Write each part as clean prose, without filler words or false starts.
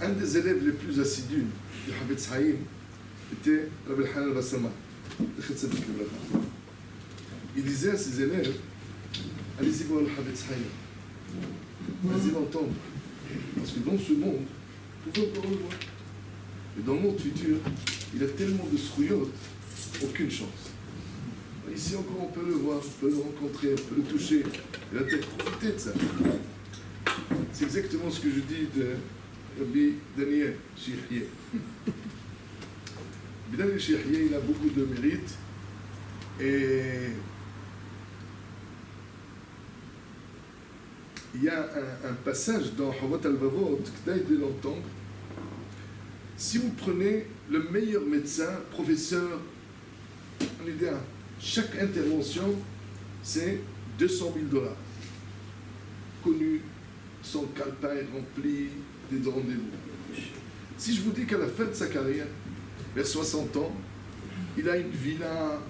un des élèves les plus assidus de Havetz Haïm était Rabbi Hanan Bassama. Il disait à ses élèves, allez-y voir le Havetz Haïm. Allez-y l'entendre. Parce que dans ce monde, vous pouvez encore le voir. Mais dans le monde futur, il a tellement de srouillottes, aucune chance. Ici encore, on peut le voir, on peut le rencontrer, on peut le toucher. Il a peut-être profité de ça. C'est exactement ce que je dis de Rabbi Daniel Shihye. Rabbi Daniel Shihye, il a beaucoup de mérites. Et il y a un passage dans Havat al-Vavot, que tu as de l'entendre. Si vous prenez le meilleur médecin, professeur, on est bien, chaque intervention, c'est $200,000. Connu, son calepin est rempli, des rendez-vous. Si je vous dis qu'à la fin de sa carrière, vers 60 ans, il a une villa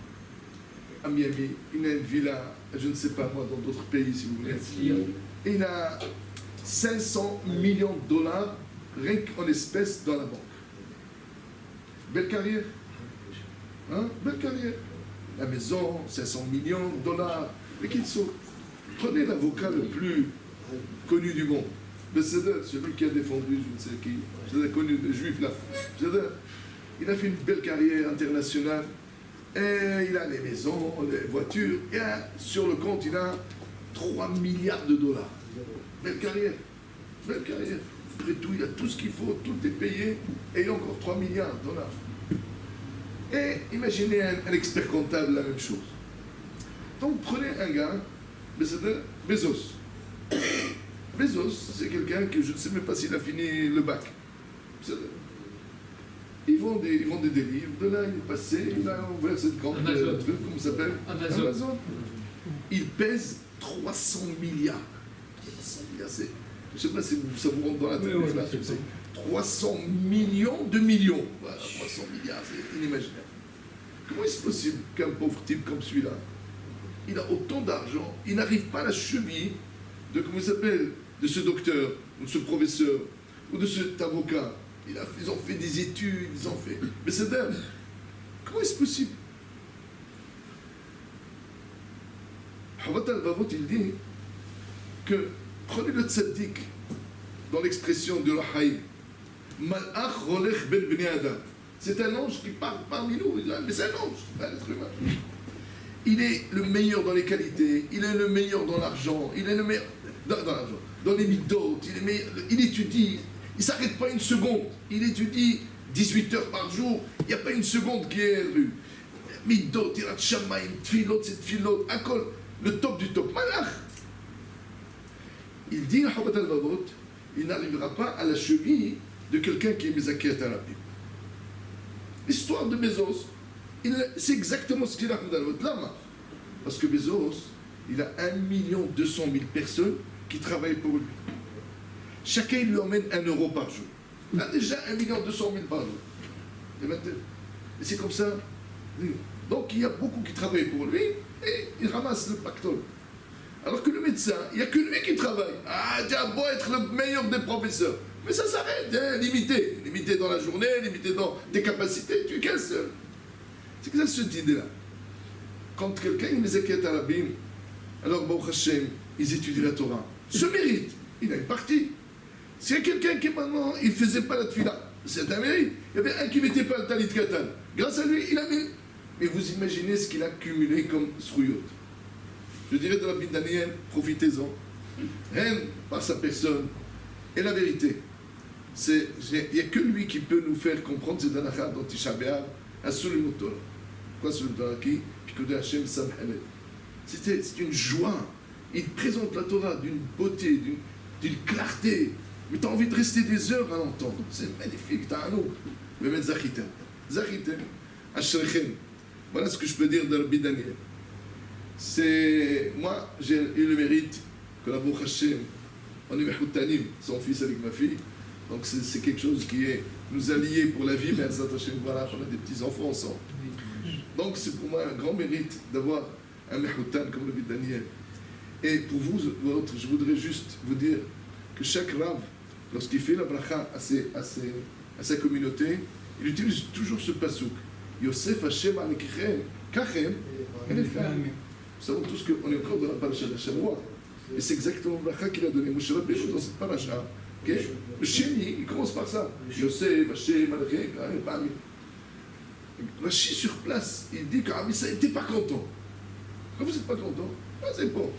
à Miami, il a une villa, je ne sais pas moi, dans d'autres pays si vous voulez. Et il a $500 millions rien qu'en espèces dans la banque. Belle carrière. Hein? Belle carrière. La maison, $500 millions. Mais qu'il soit. Prenez l'avocat le plus connu du monde. Celui qui a défendu, je ne sais qui, c'est connu, le juif là. Il a fait une belle carrière internationale. Et il a les maisons, les voitures. Et sur le compte, il a $3 milliards. Belle carrière. Belle carrière. Après tout, il a tout ce qu'il faut, tout est payé. Et il a encore $3 milliards. Et imaginez un expert comptable, la même chose. Donc prenez un gars, Bezos. Bezos, c'est quelqu'un que je ne sais même pas s'il a fini le bac. Ils vendent des livres, de là il est passé, il a ouvert cette grande truc, comment ça s'appelle Amazon. Il pèse 300 milliards. 300 milliards, c'est... Je ne sais pas si ça vous rentre dans la tête, là, 300 millions de millions. Voilà, 300 milliards, c'est inimaginable. Comment est-ce possible qu'un pauvre type comme celui-là, il a autant d'argent, il n'arrive pas à la cheville de, comment il s'appelle, de ce docteur, ou de ce professeur, ou de cet avocat. Ils ont fait des études, ils ont fait... Mais c'est dingue. Comment est-ce possible? Havat al-Vavot, il dit que prenez le tzaddik dans l'expression de l'Ahaï. Malach rolech ben bnei adam. C'est un ange qui parle parmi nous. Mais c'est un ange, un être humain. Il est le meilleur dans les qualités, il est le meilleur dans l'argent, il est le meilleur dans l'argent, dans les midotes, il étudie, il ne s'arrête pas une seconde, il étudie 18 heures par jour, il n'y a pas une seconde qui est rue. Midot, irat shamayim, tfilot, c'est tfilot, akol, le top du top, malach. Il dit, Habat al-Vavot, il n'arrivera pas à la cheville de quelqu'un qui est Mezakiat Arabim. L'histoire de Bezos, c'est exactement ce qu'il a fait là. Parce que Bezos, il a 1,2 million personnes qui travaillent pour lui. Chacun lui emmène €1 par jour. Il a déjà 1,2 million par jour. Et c'est comme ça. Donc il y a beaucoup qui travaillent pour lui et il ramasse le pactole. Alors que le médecin, il n'y a que lui qui travaille. Ah, tu as beau être le meilleur des professeurs. Mais ça s'arrête, hein, limité. Limité dans la journée, limité dans tes capacités, tu es qu'un seul. C'est que ça, cette idée-là. Quand quelqu'un, il les inquiète à l'abîme, alors, Baruch Hashem, ils étudient la Torah. Ce mérite, il a une partie. S'il y a quelqu'un qui, maintenant, il ne faisait pas la tefila, c'est un mérite. Il y avait un qui ne mettait pas le talit katan. Grâce à lui, il a mis. Mais vous imaginez ce qu'il a cumulé comme srouyot. Je dirais de Rabbi Daniel, profitez-en. Rien par sa personne. Et la vérité, il n'y a que lui qui peut nous faire comprendre cette halakha dans Tisha B'Av, à Sulim Torah. Pourquoi Sulim Torah qui Pikudei Hashem Sam Hamed. C'est une joie. Il présente la Torah d'une beauté, d'une clarté. Mais tu as envie de rester des heures à l'entendre. C'est magnifique, t'as un autre. Mais mettre Zachitem. Zachitem, Ashrechem. Voilà ce que je peux dire de Rabbi Daniel. Moi, j'ai eu le mérite que la Baruch Hashem, on est Mehoutanim, son fils avec ma fille. Donc c'est quelque chose qui nous a liés pour la vie, mais voilà, on a des petits-enfants ensemble. Donc c'est pour moi un grand mérite d'avoir un Mehoutan comme Rabbi Daniel. Et pour vous autres, je voudrais juste vous dire que chaque Rav lorsqu'il fait la bracha à sa communauté, il utilise toujours ce pasouk. Yosef Hashem Alekichem, Kachem, Elefam. Nous savons tous qu'on est encore dans la paracha d'Hashamoua. Et c'est exactement le bracha qu'il a donné Moshe Rabbeinu dans cette paracha. Okay? Le Sheni, il commence par ça. Yosef Hashem Alekichem, Kachem. Rashi sur place, il dit qu'Amissa n'était pas content. Pourquoi vous n'êtes pas content? Ah, c'est bon.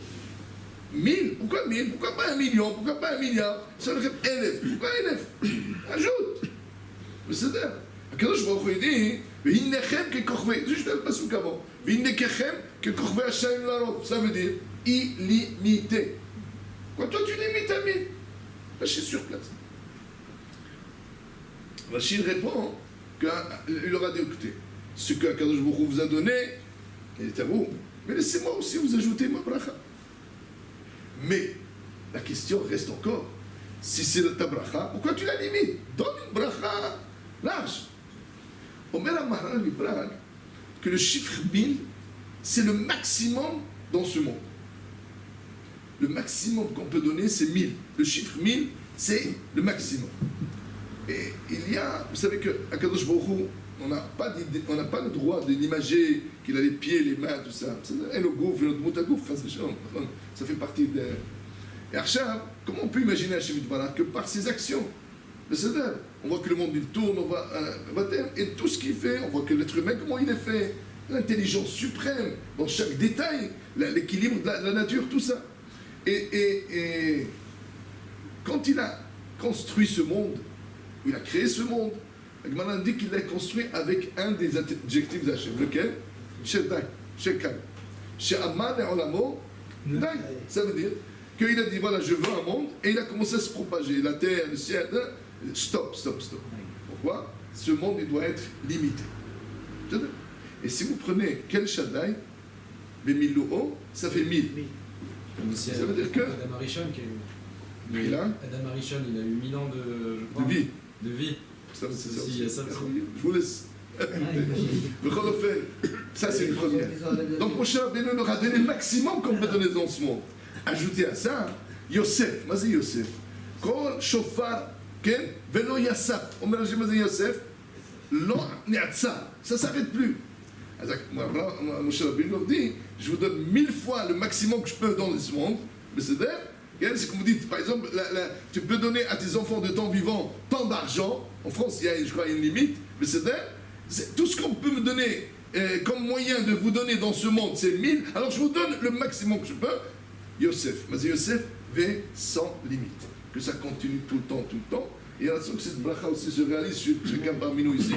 1000, pourquoi 1000? Pourquoi pas 1 million? Pourquoi pas 1 milliard? Ça veut dire 1000. Pourquoi 1000? Ajoute. Mais c'est ça. Akadosh Baruch Hu dit, V'hinnechem ke korvei. Juste le pasuk avant. V'hinnekechem ke korvei Hashem larov. Ça veut dire illimité. Quand toi tu limites à 1000, Rashi sur place. Rashi répond qu'il leur a dit, écoutez, ce que Akadosh Baruch Hu vous a donné, il est à vous. Mais laissez-moi aussi vous ajouter ma bracha. Mais la question reste encore, si c'est ta bracha, pourquoi tu la limites? Donne une bracha large. Omer Amaral Mibral, que le chiffre 1000, c'est le maximum dans ce monde. Le maximum qu'on peut donner, c'est 1000. Le chiffre 1000, c'est le maximum. Et il y a, vous savez qu'à Kadosh Baruch Hu, on n'a pas le droit de l'imager, qu'il a les pieds, les mains, tout ça. Et le gouffre, et notre moutagouf, ça fait partie de... Et Arshav, comment on peut imaginer Hashem Yitbarach que par ses actions? On voit que le monde il tourne, on voit et tout ce qu'il fait, on voit que l'être humain, comment il est fait, l'intelligence suprême, dans chaque détail, l'équilibre de la nature, tout ça. Et quand il a construit ce monde, il a créé ce monde, Agmara dit qu'il l'a construit avec un des adjectifs d'Hachem. Lequel? Shedai, Shekai. She'amar le'olamo, Dai. Ça veut dire qu'il a dit, voilà, je veux un monde, et il a commencé à se propager. La terre, le ciel, stop. Pourquoi? Ce monde, il doit être limité. Et si vous prenez quel Shaddai, Bemillu'o, ça fait 1000. Ça veut dire que... Adam Arishon, Adam Arishon, il a eu 1000 ans de vie. De vie. Ça, c'est ça. Je vous laisse. Ça, c'est une première. Donc, Moshe Rabbeinu leur a donné le maximum qu'on peut donner dans ce monde. Ajoutez à ça, Yosef. Vas-y, Yosef. Kol shofar, ken, velo yassaf. On mélange Yosef. Lo ni'atsa. Ça ne s'arrête plus. Moshe Rabbeinu leur dit, je vous donne 1000 fois le maximum que je peux dans ce monde. Mais c'est comme vous dites, par exemple, tu peux donner à tes enfants de temps vivant tant d'argent. En France, il y a, je crois, une limite. Mais c'est tout ce qu'on peut me donner comme moyen de vous donner dans ce monde, c'est 1000. Alors je vous donne le maximum que je peux. Yosef. Mais Yosef va sans limite. Que ça continue tout le temps. Et à la que cette bracha aussi se réalise sur chacun parmi nous ici.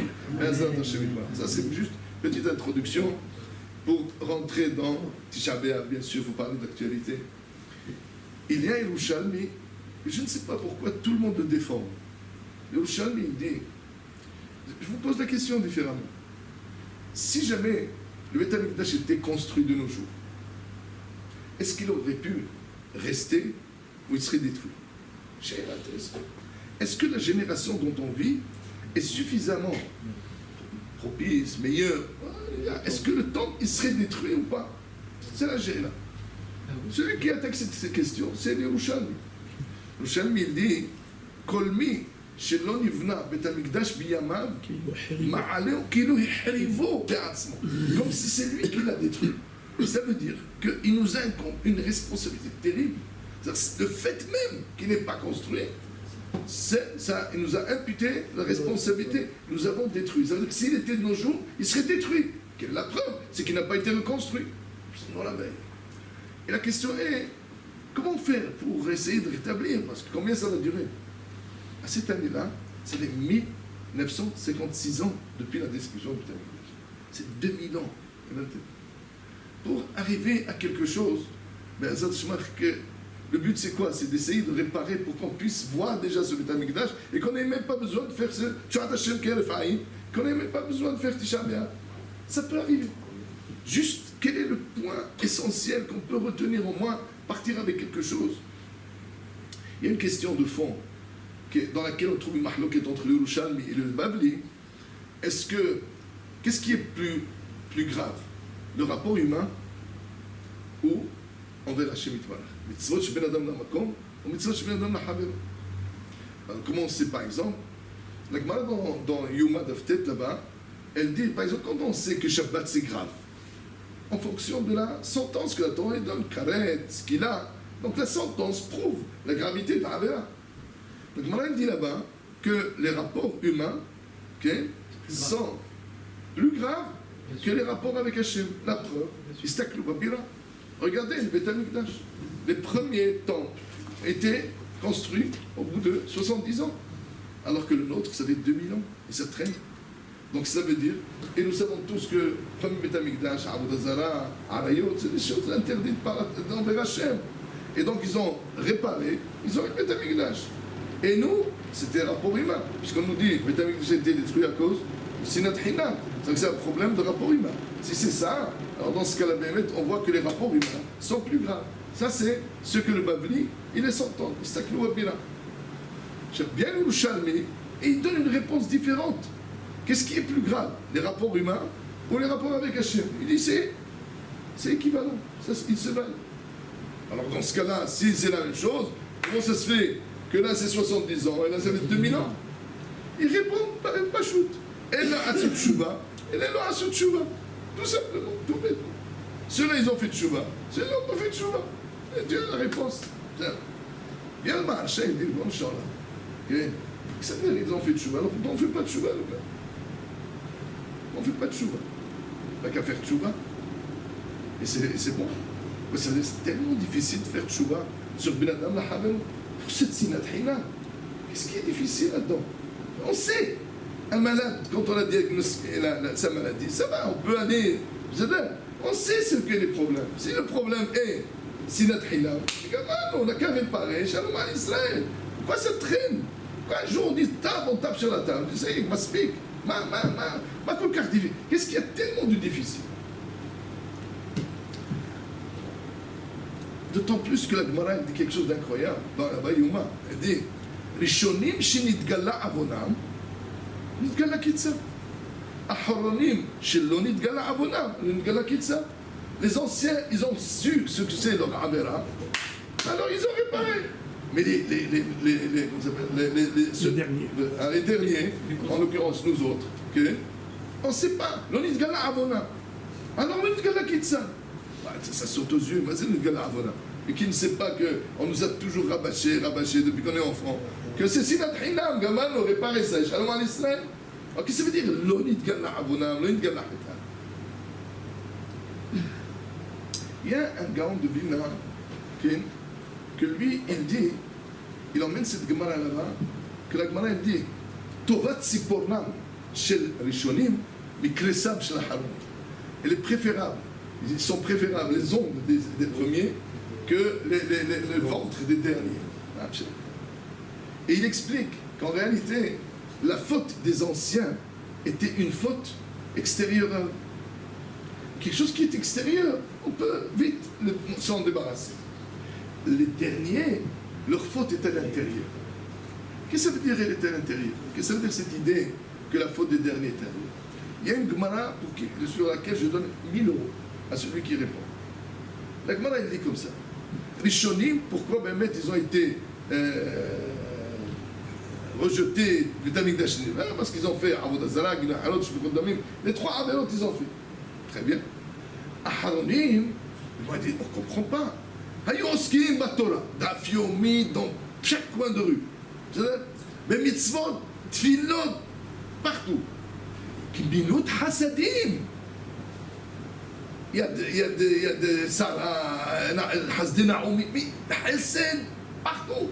Ça, c'est juste une petite introduction pour rentrer dans Tisha B'Av. Bien sûr, il faut parler d'actualité. Il y a Yerushalmi, je ne sais pas pourquoi tout le monde le défend. Yerushalmi, il dit, je vous pose la question différemment. Si jamais le Beit HaMikdash était construit de nos jours, est-ce qu'il aurait pu rester ou il serait détruit? Est-ce que la génération dont on vit est suffisamment propice, meilleure? Est-ce que le temps, il serait détruit ou pas? C'est la génération. Celui qui attaque cette question, c'est Yerushalmi. Yerushalmi, il dit, Kolmi, שלא נבנה בית המקדש בימיו, מעלהו כאילו החריבו בעצמו. Comme si c'est lui qui l'a détruit. Ça veut dire qu'il nous incombe une responsabilité terrible. Le fait même qu'il n'est pas construit, ça, il nous a imputé la responsabilité. Nous avons détruit. Ça veut dire que s'il était de nos jours, il serait détruit. La preuve, c'est qu'il n'a pas été reconstruit. Sinon la veille. Et la question est, comment faire pour essayer de rétablir? Parce que combien ça va durer? À cette année-là, ça fait 1956 ans depuis la destruction du Temple. C'est 2000 ans. Pour arriver à quelque chose, ben, le but c'est quoi? C'est d'essayer de réparer pour qu'on puisse voir déjà ce Beit HaMikdash et qu'on n'ait même pas besoin de faire ce Tchouat Hashem Keref Haïm, qu'on n'ait même pas besoin de faire Tisha B'Av. Ça peut arriver. Juste, quel est le point essentiel qu'on peut retenir au moins, partir avec quelque chose? Il y a une question de fond dans laquelle on trouve une mahloquette entre le Yerushalmi et le Babli. Qu'est-ce qui est plus grave? Le rapport humain ou envers Hashem Yitbarach? Mitzvot sheben adam lamakom ou mitzvot sheben adam lachaver? Alors, comment on sait par exemple? La Gemara dans Yuma Daftet là-bas, elle dit par exemple quand on sait que Shabbat c'est grave, en fonction de la sentence que la Torah donne, Karet, ce qu'il a, donc la sentence prouve la gravité de la Avera. La Gemara elle dit là-bas que les rapports humains sont plus graves que les rapports avec Hachem. La preuve, Istaklou Babira. Regardez le Beth Amikdash. Les premiers temples étaient construits au bout de 70 ans. Alors que le nôtre, ça fait 2000 ans. Et ça traîne. Donc ça veut dire, et nous savons tous que le premier Beth Amikdash, Avodah Arayot, c'est des choses interdites envers Hachem. Et donc ils ont réparé, ils ont eu le Beth Amikdash. Et nous, c'était un rapport humain. Puisqu'on nous dit que le Beth Amikdash a été détruit à cause du Sinat Hinam. C'est un problème de rapport humain. Si c'est ça, alors dans ce cas-là, on voit que les rapports humains sont plus graves. Ça, c'est ce que le Bavli, il est s'entend. Il s'acclou à Bila. J'aime bien le Shalmi, et il donne une réponse différente. Qu'est-ce qui est plus grave, les rapports humains ou les rapports avec Hachem? Il dit c'est équivalent, ça, ils se valent. Alors dans ce cas-là, si c'est la même chose, comment ça se fait que là c'est 70 ans et là ça fait 2000 ans? Ils répondent par une pachoute. Et là, Asut Tchouva, et là, Asut Tchouva. Tout simplement, tout bêtement. Ceux-là, ils ont fait Tchouva, ceux-là, ils ont pas fait Tchouva. Et tu as la réponse. Viens le marché, il dit, bon, chant là. Ça veut dire qu'ils ont fait Tchouva, alors pourquoi on ne fait pas de Tchouva, le gars? On ne fait pas de Tchouva. Il n'y a qu'à faire Tchouva. Et c'est bon. C'est tellement difficile de faire Tchouva sur Ben Adam la Havel. Pour cette Sinat Hina. Qu'est-ce qui est difficile là-dedans? On sait. Un malade, quand on a diagnostiqué sa maladie, ça va, on peut aller. On sait ce que les problèmes. Si le problème est Sinat Hina, on n'a qu'à réparer. Shalom à Israël. Pourquoi ça traîne? Pourquoi un jour on dit on tape sur la table? Tu sais, ma speak. Qu'est-ce qu'il y a tellement de difficile? D'autant plus que la Gemara dit quelque chose d'incroyable dans la Bayuma. Elle dit Rishonim shenitgala avonam nitgala kitsa. Ahoronim shelo nitgala avonam nitgala kitsa. Les anciens, ils ont su ce que c'est leur avera, alors ils ont réparé. Mais les derniers, en l'occurrence nous autres, on ne sait pas. L'onitgala avona. Alors l'onitgala kitsa. Ça saute aux yeux, mais c'est l'onitgala avona. Et qui ne sait pas qu'on nous a toujours rabâché depuis qu'on est enfant, que c'est Sinat Hinam, Gamal, on réparé ça. Shalom à l'Israël. Alors qu'est-ce que ça veut dire l'onitgala avona, l'onitgala kitsa? Il y a un gaon de Vilna que lui, il dit, il emmène cette Gemara là-bas, que la Gemara, il dit, Tovat Sipornam shel Rishonim, Mikresab shel Haron. Elle est préférable, ils sont préférables, les ongles des premiers, que le ventre des derniers. Et il explique qu'en réalité, la faute des anciens était une faute extérieure à eux. Quelque chose qui est extérieur, on peut vite s'en débarrasser. Les derniers, leur faute est à l'intérieur. Qu'est-ce que ça veut dire elle est à l'intérieur? Qu'est-ce que ça veut dire cette idée que la faute des derniers est à l'intérieur? Il y a une Gemara sur laquelle je donne 1000 € à celui qui répond. La Gemara elle dit comme ça. Les Shonim, pourquoi ils ont été rejetés du Tamik d'Ashnim? Parce qu'ils ont fait Avodah Zarah, Gina Harot, Shmukot Damim. Les 3 Averot, ils ont fait. Très bien. Aharonim, ils vont dire, on ne comprend pas. Hayoskim Batora, Daf Yomi dans chaque coin de rue. Mais mitzvot, tfilot, partout. Kibinut Hasadim. Il y a de Sarah, Hasdi Naomi, Hassan, partout.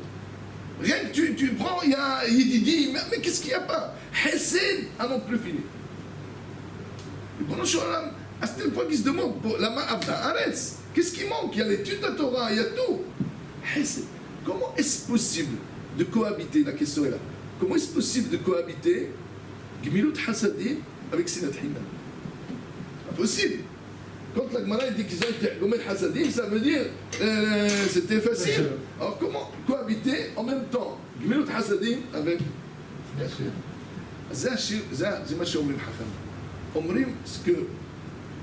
Rien que tu prends, il y a Yedidi, mais qu'est-ce qu'il n'y a pas? Hassan, à non plus fini. Et bon, à tel point qu'ils se demandent, la main Avda Aretz, qu'est-ce qui manque? Il y a l'étude de la Torah, il y a tout. Comment est-ce possible de cohabiter? La question est là. Comment est-ce possible de cohabiter Gmilut Hasadim avec Sinat Hina? Impossible. Quand la Gemara dit qu'ils ont été Gomet Hasadim, ça veut dire c'était facile. Alors comment cohabiter en même temps Gmilut Hasadim avec זה מה שאומרים חכמים. אומרים que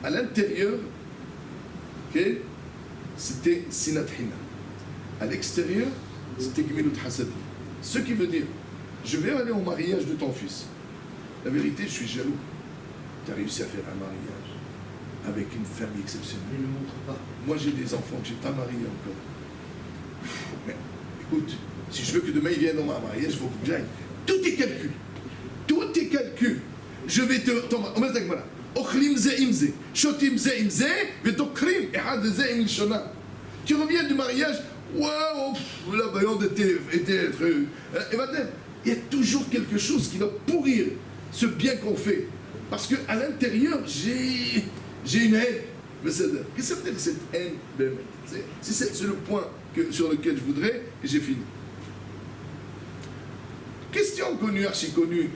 à l'intérieur, c'était Sinat Hina. À l'extérieur, c'était Gmilut Hasadim. Ce qui veut dire je vais aller au mariage de ton fils. La vérité, je suis jaloux. Tu as réussi à faire un mariage avec une famille exceptionnelle. Il ne le montre pas. Moi, j'ai des enfants que je n'ai pas mariés encore. Mais écoute, si je veux que demain ils viennent dans ma mariage, il faut que j'aille. Tout est calcul. Tout est calcul. Je vais te... Tu reviens du mariage, waouh, la viande était il y a toujours quelque chose qui va pourrir ce bien qu'on fait. Parce qu'à l'intérieur, j'ai une haine. Qu'est-ce que ça veut dire cette haine? C'est le point sur lequel je voudrais, et j'ai fini. Question connue, archi connue.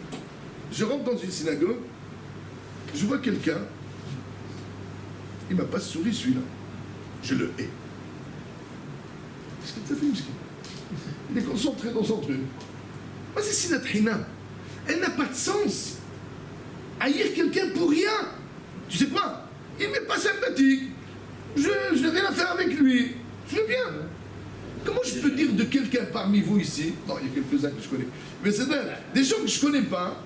Je rentre dans une synagogue, je vois quelqu'un, il ne m'a pas souri celui-là. Je le hais. Qu'est-ce que tu as fait, Mishki? Il est concentré dans son truc. C'est Sinat Hinam. Elle n'a pas de sens. Haïr quelqu'un pour rien. Tu sais pas, il n'est pas sympathique. Je n'ai rien à faire avec lui. Je veux bien. Comment je peux dire de quelqu'un parmi vous ici? Non, il y a quelques-uns que je connais. Mais c'est des gens que je ne connais pas.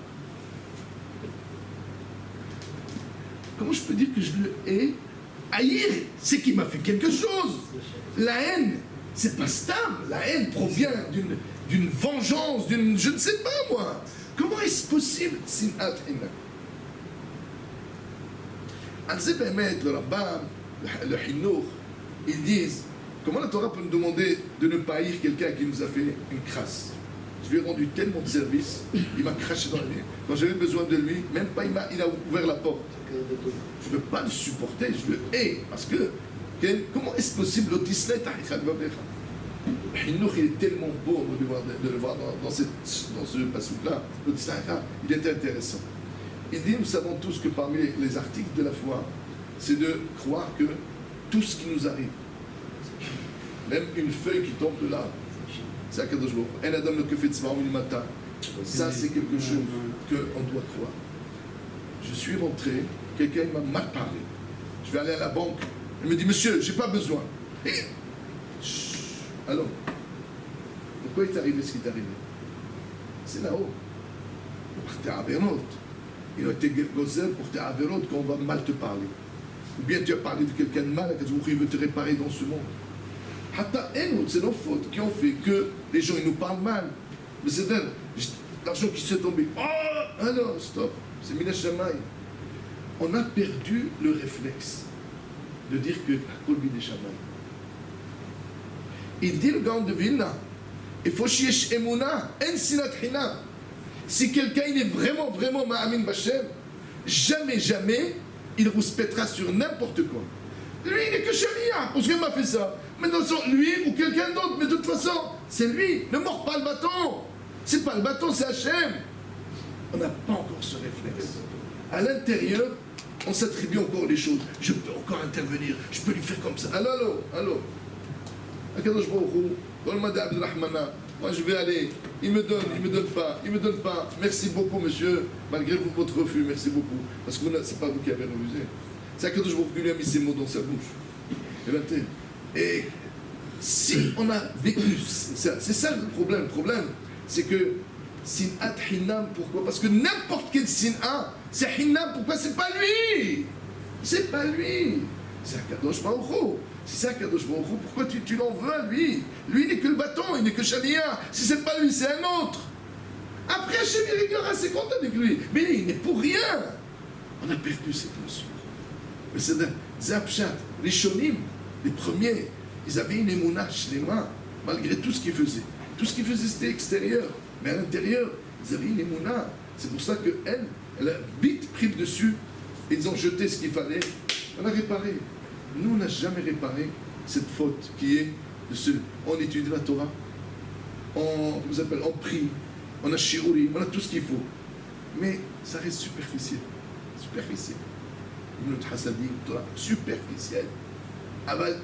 Comment je peux dire que je le hais? Haïr, c'est qu'il m'a fait quelque chose. La haine, c'est pas stable. La haine provient d'une vengeance, d'une... Je ne sais pas, moi. Comment est-ce possible? Sinat Hinam. C'est le Rambam, le Hinnour, ils disent, comment la Torah peut nous demander de ne pas haïr quelqu'un qui nous a fait une crasse? Je lui ai rendu tellement de service, il m'a craché dans la vie. Quand j'avais besoin de lui, même pas il a ouvert la porte. Je ne peux pas le supporter, je le hais. Parce que, comment est-ce possible? Hinnour, il est tellement beau de le voir dans ce passage-là. Il est intéressant. Il dit, nous savons tous que parmi les articles de la foi, c'est de croire que tout ce qui nous arrive, même une feuille qui tombe de l'arbre, c'est Akadosh Baruch Hu. Ça, c'est quelque chose qu'on doit croire. Je suis rentré, quelqu'un m'a mal parlé. Je vais aller à la banque, il me dit, monsieur, j'ai pas besoin. Et... Alors, pourquoi il est arrivé ce qui est arrivé? C'est là-haut. Il a été gozel pour tes avérots qu'on va mal te parler. Ou bien tu as parlé de quelqu'un de mal, il veut te réparer dans ce monde. C'est nos fautes qui ont fait que les gens ils nous parlent mal. Mais c'est l'argent qui s'est tombé. Oh, alors, stop. C'est Mina Shamaï. On a perdu le réflexe de dire que Kolbi des Shamaï. Il dit le gars de Vilna, il faut chier Emouna, en sinat hinam. Si quelqu'un il est vraiment, vraiment ma'amin b'Hashem, jamais, jamais, il rouspètera sur n'importe quoi. Lui, il n'est que sharia, parce qu'il m'a fait ça. Mais dans son, lui ou quelqu'un d'autre, mais de toute façon, c'est lui. Ne mords pas le bâton. C'est pas le bâton, c'est Hachem. On n'a pas encore ce réflexe. À l'intérieur, on s'attribue encore les choses. Je peux encore intervenir, je peux lui faire comme ça. Allô. Akadosh Baruch Hu, dans le Mada Abdelrahmana, moi je vais aller, il me donne pas. Merci beaucoup monsieur, malgré votre refus, merci beaucoup. Parce que c'est pas vous qui avez refusé. C'est Akadosh Baruch Hu qui lui a mis ces mots dans sa bouche. Et si on a vécu, c'est ça le problème. Le problème, c'est que Sinat Hinam, pourquoi? Parce que n'importe quel Sinat, c'est Hinam, pourquoi? C'est pas lui. C'est Akadosh Baruch Hu. Si c'est Akadosh Baruch Hu, pourquoi tu l'en veux à lui? Lui, il n'est que le bâton, il n'est que Shalia. Si c'est pas lui, c'est un autre. Après, Hachem, il rigole assez content avec lui. Mais il n'est pour rien. On a perdu cette notion. Mais c'est Zapchat, les Shonim, les premiers, ils avaient une émouna shlema, malgré tout ce qu'ils faisaient. Tout ce qu'ils faisaient, c'était extérieur. Mais à l'intérieur, ils avaient une émouna. C'est pour ça qu'elle a vite pris le dessus. Et ils ont jeté ce qu'il fallait. On a réparé. Nous, on n'a jamais réparé cette faute qui est de ce... On étudie la Torah, on prie, on a shiuri, on a tout ce qu'il faut. Mais ça reste superficiel. Notre hasadim, Torah, superficiel.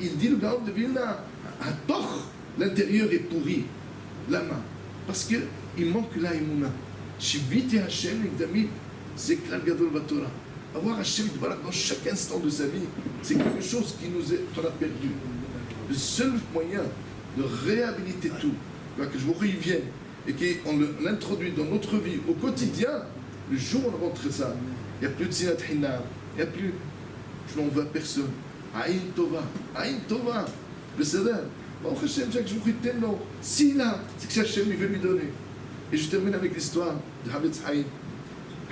Il dit le Gaon de Vilna, à tort, l'intérieur est pourri, la main. Parce qu'il manque la émouna. Shiviti Hashem, Ekdamit, c'est Klal Gadol Batorah. Avoir Hachem dans chaque instant de sa vie, c'est quelque chose qu'on a perdu. Le seul moyen de réhabiliter tout, que je vous revienne, et qu'on l'introduit dans notre vie au quotidien, le jour où on rentre ça, il n'y a plus de sinat hinna, il n'y a plus, je n'en veux à personne. Aïn Tova, le Seigneur. Bon, Hachem, chaque jour, il t'aime, non. Si là, c'est que Hachem, il veut lui donner. Et je termine avec l'histoire de Havetz Haïm.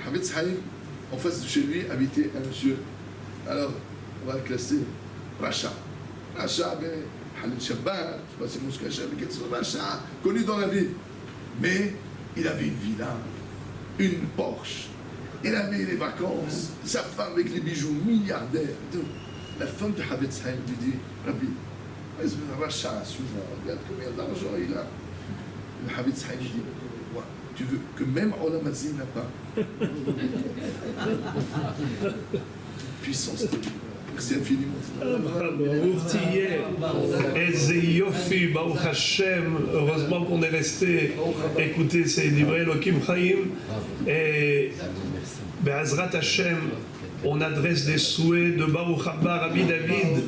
Havetz Haïm, en face de chez lui, habitait un monsieur. Alors, on va le classer. Racha, ben, Halil Shabbat, je ne sais pas si Mouche Kacha, mais qu'est-ce que Racha, connu dans la ville. Mais il avait une villa, une Porsche, il avait les vacances, sa femme avec les bijoux, milliardaire. La femme de Havetz Haïm lui dit, Rabbi, Racha, celui-là, regarde combien d'argent il a. Le Havetz Haïm dit, ouais, tu veux que même Olam Hazé n'a pas. Puissance de Dieu. Merci infiniment. ברוך תהיה, איזה יופי, ברוך השם, heureusement qu'on est resté écouter ces דברי אלוקים חיים. בעזרת השם, on adresse des souhaits de Baruch Haba Rabbi David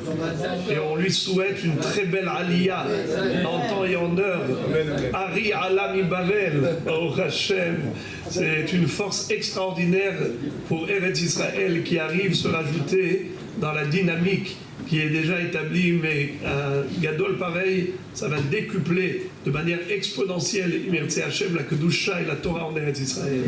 et on lui souhaite une très belle aliyah en temps et en heure. Ari Alami Babel, Baruch Hashem, c'est une force extraordinaire pour Eretz Israël qui arrive se rajouter dans la dynamique qui est déjà établie, mais un gadol pareil, ça va décupler de manière exponentielle Imertse Hashem, la Kedusha et la Torah en Eretz Israël.